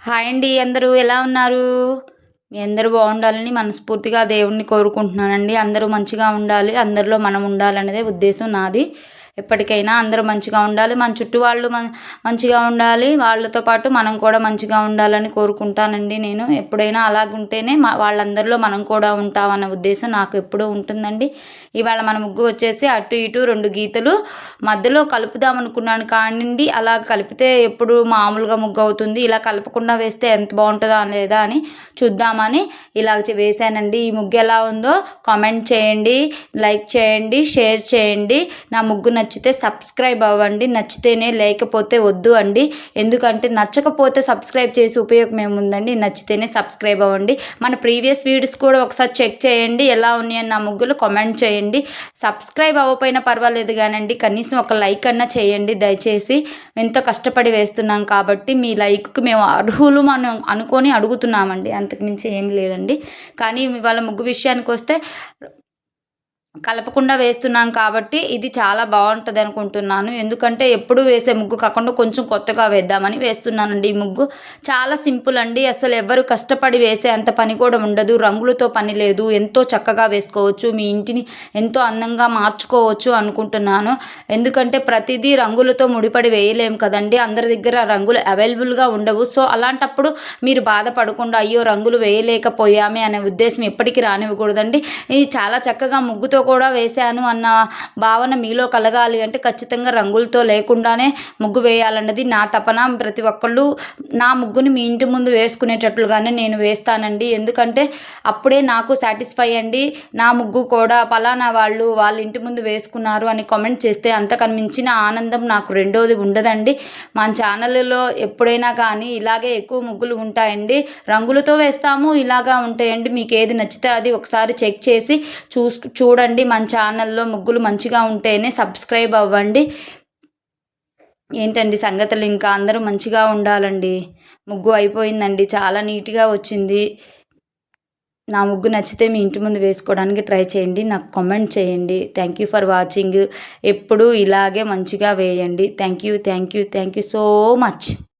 Hi అండి, అందరూ ఎలా ఉన్నారు? మీ అందరూ బాగుండాలని మనస్ఫూర్తిగా దేవుణ్ణి కోరుకుంటున్నానండి. అందరూ మంచిగా ఉండాలి, అందరిలో మనం ఉండాలనేదే ఉద్దేశం నాది. ఎప్పటికైనా అందరూ మంచిగా ఉండాలి, మన చుట్టూ వాళ్ళు మంచిగా ఉండాలి, వాళ్ళతో పాటు మనం కూడా మంచిగా ఉండాలని కోరుకుంటానండి. నేను ఎప్పుడైనా అలాగుంటేనే వాళ్ళందరిలో మనం కూడా ఉంటామన్న ఉద్దేశం నాకు ఎప్పుడూ ఉంటుందండి. ఇవాళ మన ముగ్గు వచ్చేసి అటు ఇటు 2 గీతలు మధ్యలో కలుపుదాం అనుకున్నాను కానివ్వండి, అలా కలిపితే ఎప్పుడు మామూలుగా ముగ్గు అవుతుంది, ఇలా కలపకుండా వేస్తే ఎంత బాగుంటుందా లేదా అని చూద్దామని ఇలా వేసానండి. ఈ ముగ్గు ఎలా ఉందో కామెంట్ చేయండి, లైక్ చేయండి, షేర్ చేయండి. నా ముగ్గు నచ్చితే సబ్స్క్రైబ్ అవ్వండి, నచ్చితేనే, లేకపోతే వద్దు అండి. ఎందుకంటే నచ్చకపోతే సబ్స్క్రైబ్ చేసి ఉపయోగం ఏముందండి, నచ్చితేనే సబ్స్క్రైబ్ అవ్వండి. మన ప్రీవియస్ వీడియోస్ కూడా ఒకసారి చెక్ చేయండి, ఎలా ఉన్నాయని నా ముగ్గులు కామెంట్ చేయండి. సబ్స్క్రైబ్ అవ్వకపోయినా పర్వాలేదు కానండి, కనీసం ఒక లైక్ అన్నా చేయండి దయచేసి. ఎంతో కష్టపడి వేస్తున్నాం కాబట్టి మీ లైక్కి మేము అర్హులు మనం అనుకొని అడుగుతున్నామండి, అంతకుమించి ఏం లేదండి. కానీ ఇవాళ ముగ్గు విషయానికి వస్తే కలపకుండా వేస్తున్నాం కాబట్టి ఇది చాలా బాగుంటుంది అనుకుంటున్నాను. ఎందుకంటే ఎప్పుడు వేసే ముగ్గు కాకుండా కొంచెం కొత్తగా వేద్దామని వేస్తున్నానండి. ఈ ముగ్గు చాలా సింపుల్ అండి, అసలు ఎవరు కష్టపడి వేసే అంత పని కూడా ఉండదు, రంగులతో పని లేదు, ఎంతో చక్కగా వేసుకోవచ్చు, మీ ఇంటిని ఎంతో అందంగా మార్చుకోవచ్చు అనుకుంటున్నాను. ఎందుకంటే ప్రతిదీ రంగులతో ముడిపడి వేయలేము కదండి, అందరి దగ్గర రంగులు అవైలబుల్గా ఉండవు. సో అలాంటప్పుడు మీరు బాధపడకుండా అయ్యో రంగులు వేయలేకపోయామే అనే ఉద్దేశం ఎప్పటికీ రానివ్వకూడదండి. ఇది చాలా చక్కగా ముగ్గుతో కూడా వేశాను అన్న భావన మీలో కలగాలి అంటే ఖచ్చితంగా రంగులతో లేకుండానే ముగ్గు వేయాలన్నది నా తపన. ప్రతి ఒక్కళ్ళు నా ముగ్గుని మీ ఇంటి ముందు వేసుకునేటట్లుగానే నేను వేస్తానండి. ఎందుకంటే అప్పుడే నాకు సాటిస్ఫై అండి. నా ముగ్గు కూడా పలానా వాళ్ళ ఇంటి ముందు వేసుకున్నారు అని కామెంట్ చేస్తే అంతకన్నా మించిన ఆనందం నాకు రెండోది ఉండదండి. మన ఛానల్లో ఎప్పుడైనా కానీ ఇలాగే ఎక్కువ ముగ్గులు ఉంటాయండి, రంగులతో వేస్తాము, ఇలాగా ఉంటాయండి. మీకు ఏది నచ్చితే అది ఒకసారి చెక్ చేసి చూడండి. మన ఛానల్లో ముగ్గులు మంచిగా ఉంటేనే సబ్స్క్రైబ్ అవ్వండి. ఏంటండి సంగతులు, ఇంకా అందరూ మంచిగా ఉండాలండి. ముగ్గు అయిపోయిందండి, చాలా నీట్గా వచ్చింది. నా ముగ్గు నచ్చితే మీ ఇంటి ముందు వేసుకోవడానికి ట్రై చేయండి, నాకు కామెంట్ చేయండి. Thank you for watching. ఎప్పుడూ ఇలాగే మంచిగా వేయండి. Thank you so much.